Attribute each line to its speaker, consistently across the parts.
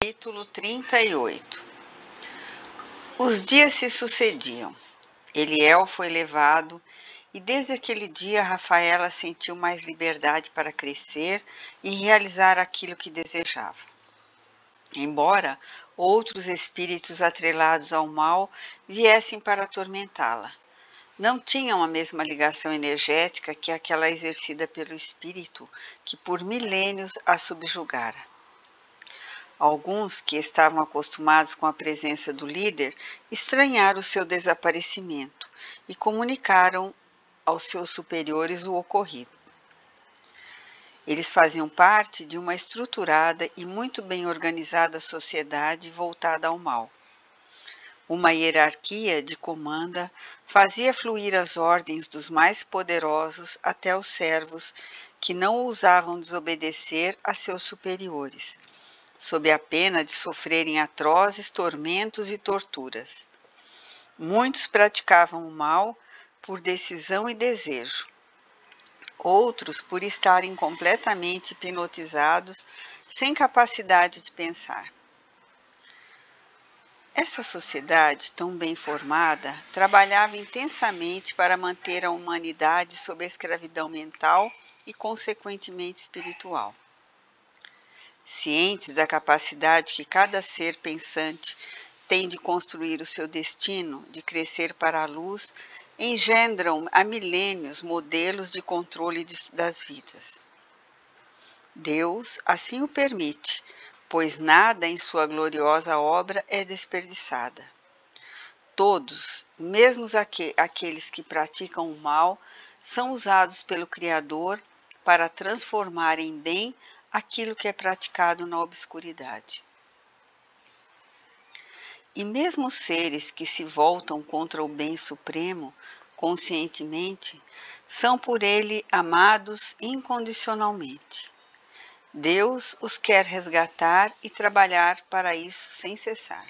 Speaker 1: Capítulo 38. Os dias se sucediam. Eliel foi levado e desde aquele dia Rafaela sentiu mais liberdade para crescer e realizar aquilo que desejava. Embora outros espíritos atrelados ao mal viessem para atormentá-la, não tinham a mesma ligação energética que aquela exercida pelo espírito que por milênios a subjugara. Alguns que estavam acostumados com a presença do líder estranharam o seu desaparecimento e comunicaram aos seus superiores o ocorrido. Eles faziam parte de uma estruturada e muito bem organizada sociedade voltada ao mal. Uma hierarquia de comanda fazia fluir as ordens dos mais poderosos até os servos que não ousavam desobedecer a seus superiores, sob a pena de sofrerem atrozes tormentos e torturas. Muitos praticavam o mal por decisão e desejo. Outros por estarem completamente hipnotizados, sem capacidade de pensar. Essa sociedade, tão bem formada, trabalhava intensamente para manter a humanidade sob a escravidão mental e, consequentemente, espiritual. Cientes da capacidade que cada ser pensante tem de construir o seu destino, de crescer para a luz, engendram há milênios modelos de controle das vidas. Deus assim o permite, pois nada em sua gloriosa obra é desperdiçada. Todos, mesmo aqueles que praticam o mal, são usados pelo Criador para transformar em bem aquilo que é praticado na obscuridade. E mesmo os seres que se voltam contra o bem supremo, conscientemente, são por ele amados incondicionalmente. Deus os quer resgatar e trabalhar para isso sem cessar.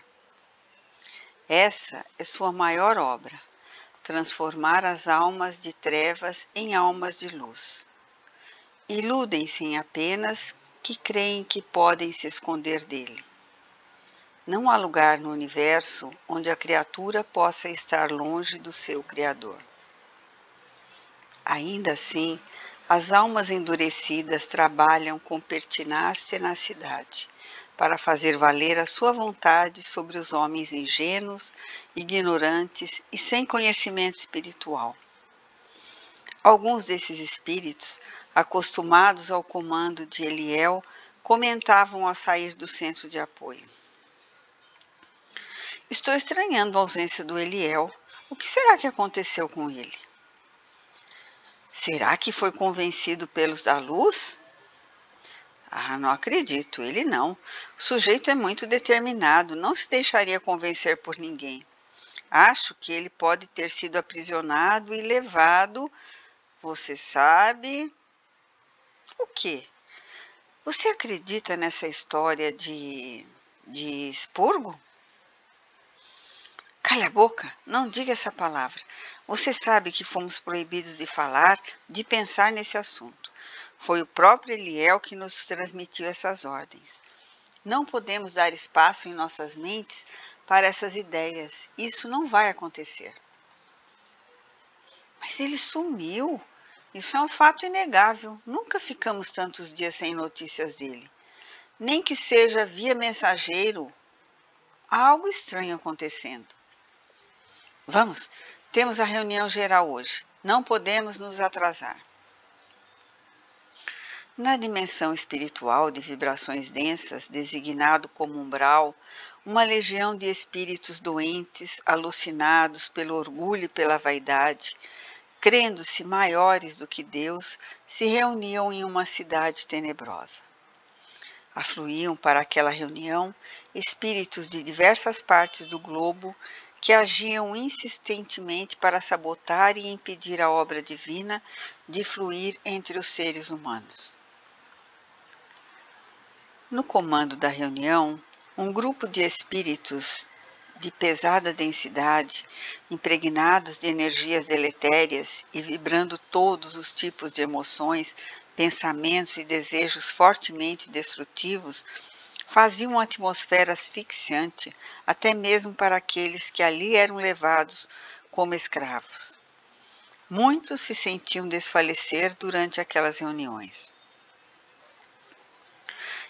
Speaker 1: Essa é sua maior obra, transformar as almas de trevas em almas de luz. Iludem-se apenas que creem que podem se esconder dele. Não há lugar no universo onde a criatura possa estar longe do seu Criador. Ainda assim, as almas endurecidas trabalham com pertinaz tenacidade para fazer valer a sua vontade sobre os homens ingênuos, ignorantes e sem conhecimento espiritual. Alguns desses espíritos, acostumados ao comando de Eliel, comentavam ao sair do centro de apoio. Estou estranhando a ausência do Eliel. O que será que aconteceu com ele? Será que foi convencido pelos da luz? Não acredito, ele não. O sujeito é muito determinado, não se deixaria convencer por ninguém. Acho que ele pode ter sido aprisionado e levado, você sabe... O quê? Você acredita nessa história de expurgo? Cala a boca, não diga essa palavra. Você sabe que fomos proibidos de falar, de pensar nesse assunto. Foi o próprio Eliel que nos transmitiu essas ordens. Não podemos dar espaço em nossas mentes para essas ideias. Isso não vai acontecer. Mas ele sumiu. Isso é um fato inegável. Nunca ficamos tantos dias sem notícias dele. Nem que seja via mensageiro. Há algo estranho acontecendo. Vamos, temos a reunião geral hoje. Não podemos nos atrasar. Na dimensão espiritual de vibrações densas, designado como umbral, uma legião de espíritos doentes, alucinados pelo orgulho e pela vaidade, crendo-se maiores do que Deus, se reuniam em uma cidade tenebrosa. Afluíam para aquela reunião espíritos de diversas partes do globo que agiam insistentemente para sabotar e impedir a obra divina de fluir entre os seres humanos. No comando da reunião, um grupo de espíritos de pesada densidade, impregnados de energias deletérias e vibrando todos os tipos de emoções, pensamentos e desejos fortemente destrutivos, Fazia uma atmosfera asfixiante, até mesmo para aqueles que ali eram levados como escravos. Muitos se sentiam desfalecer durante aquelas reuniões.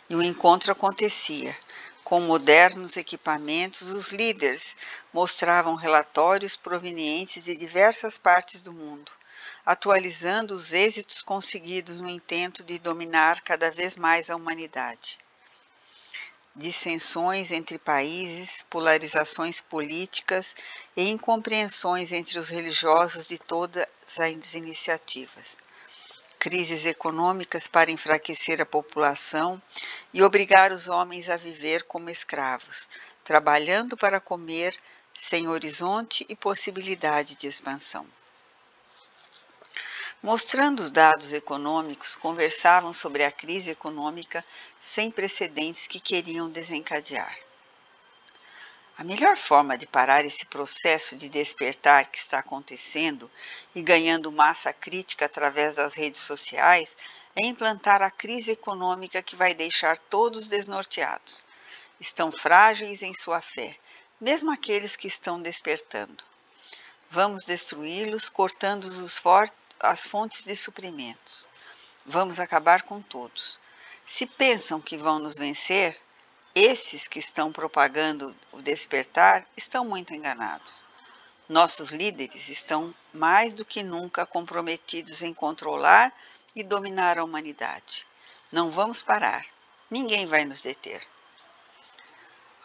Speaker 1: E o encontro acontecia. Com modernos equipamentos, os líderes mostravam relatórios provenientes de diversas partes do mundo, atualizando os êxitos conseguidos no intento de dominar cada vez mais a humanidade. Dissensões entre países, polarizações políticas e incompreensões entre os religiosos de todas as iniciativas. Crises econômicas para enfraquecer a população e obrigar os homens a viver como escravos, trabalhando para comer sem horizonte e possibilidade de expansão. Mostrando os dados econômicos, conversavam sobre a crise econômica sem precedentes que queriam desencadear. A melhor forma de parar esse processo de despertar que está acontecendo e ganhando massa crítica através das redes sociais é implantar a crise econômica que vai deixar todos desnorteados. Estão frágeis em sua fé, mesmo aqueles que estão despertando. Vamos destruí-los, cortando as fontes de suprimentos. Vamos acabar com todos. Se pensam que vão nos vencer, esses que estão propagando o despertar estão muito enganados. Nossos líderes estão mais do que nunca comprometidos em controlar e dominar a humanidade. Não vamos parar. Ninguém vai nos deter.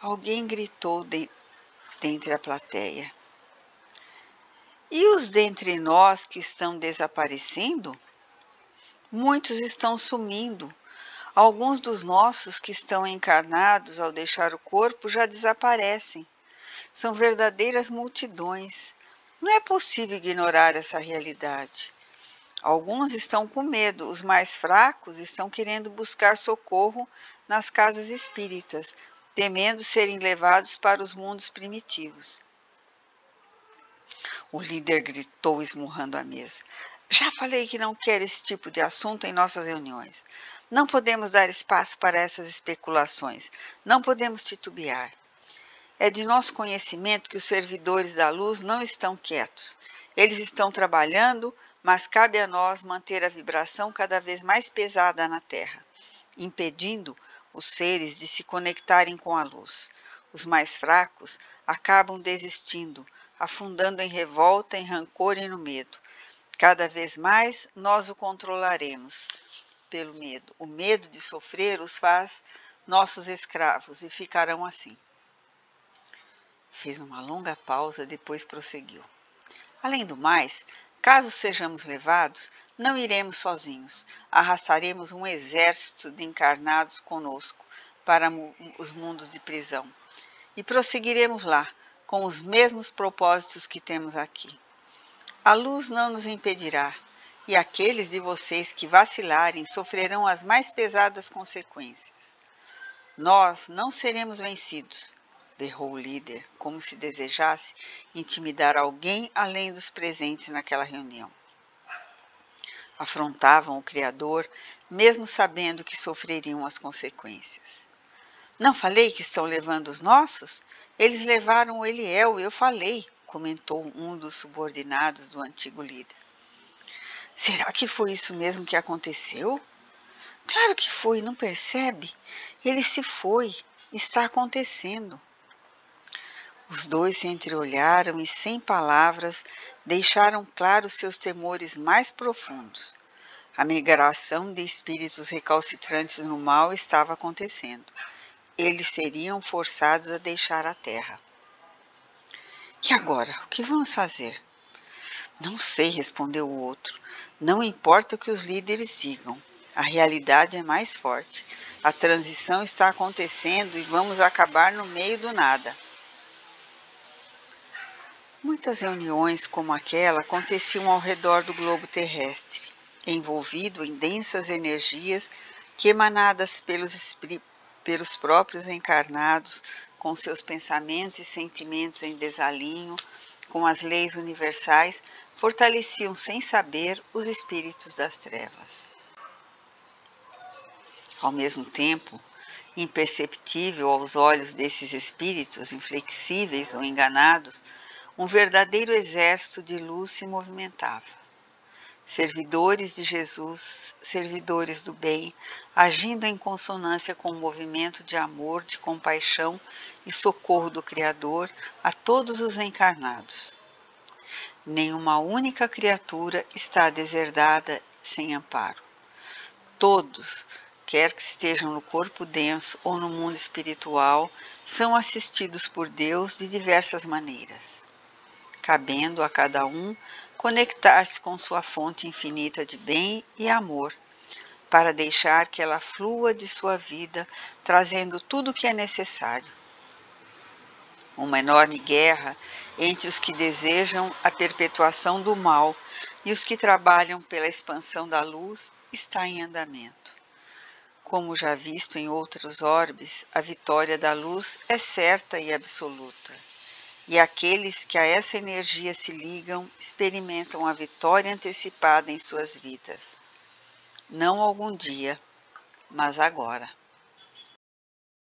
Speaker 1: Alguém gritou dentre a plateia. E os dentre nós que estão desaparecendo? Muitos estão sumindo. Alguns dos nossos que estão encarnados ao deixar o corpo já desaparecem. São verdadeiras multidões. Não é possível ignorar essa realidade. Alguns estão com medo, os mais fracos estão querendo buscar socorro nas casas espíritas, temendo serem levados para os mundos primitivos. O líder gritou, esmurrando a mesa. Já falei que não quero esse tipo de assunto em nossas reuniões. Não podemos dar espaço para essas especulações. Não podemos titubear. É de nosso conhecimento que os servidores da luz não estão quietos. Eles estão trabalhando, mas cabe a nós manter a vibração cada vez mais pesada na Terra, impedindo os seres de se conectarem com a luz. Os mais fracos acabam desistindo, afundando em revolta, em rancor e no medo. Cada vez mais nós o controlaremos pelo medo. O medo de sofrer os faz nossos escravos e ficarão assim. Fez uma longa pausa, depois prosseguiu. Além do mais, caso sejamos levados, não iremos sozinhos. Arrastaremos um exército de encarnados conosco para os mundos de prisão. E prosseguiremos lá, com os mesmos propósitos que temos aqui. A luz não nos impedirá, e aqueles de vocês que vacilarem sofrerão as mais pesadas consequências. Nós não seremos vencidos, berrou o líder, como se desejasse intimidar alguém além dos presentes naquela reunião. Afrontavam o Criador, mesmo sabendo que sofreriam as consequências. Não falei que estão levando os nossos? Eles levaram o Eliel, eu falei, comentou um dos subordinados do antigo líder. Será que foi isso mesmo que aconteceu? Claro que foi, não percebe? Ele se foi, está acontecendo. Os dois se entreolharam e, sem palavras, deixaram claro seus temores mais profundos. A migração de espíritos recalcitrantes no mal estava acontecendo. Eles seriam forçados a deixar a Terra. E agora, o que vamos fazer? Não sei, respondeu o outro. Não importa o que os líderes digam. A realidade é mais forte. A transição está acontecendo e vamos acabar no meio do nada. Muitas reuniões como aquela aconteciam ao redor do globo terrestre, envolvido em densas energias que, emanadas pelos próprios encarnados, com seus pensamentos e sentimentos em desalinho com as leis universais, fortaleciam sem saber os espíritos das trevas. Ao mesmo tempo, Imperceptível aos olhos desses espíritos inflexíveis ou enganados, um verdadeiro exército de luz se movimentava. Servidores de Jesus, servidores do bem, agindo em consonância com o movimento de amor, de compaixão e socorro do Criador a todos os encarnados. Nenhuma única criatura está deserdada sem amparo. Todos, quer que estejam no corpo denso ou no mundo espiritual, são assistidos por Deus de diversas maneiras, cabendo a cada um conectar-se com sua fonte infinita de bem e amor, para deixar que ela flua de sua vida, trazendo tudo o que é necessário. Uma enorme guerra entre os que desejam a perpetuação do mal e os que trabalham pela expansão da luz está em andamento. Como já visto em outros orbes, a vitória da luz é certa e absoluta, e aqueles que a essa energia se ligam experimentam a vitória antecipada em suas vidas. Não algum dia, mas agora.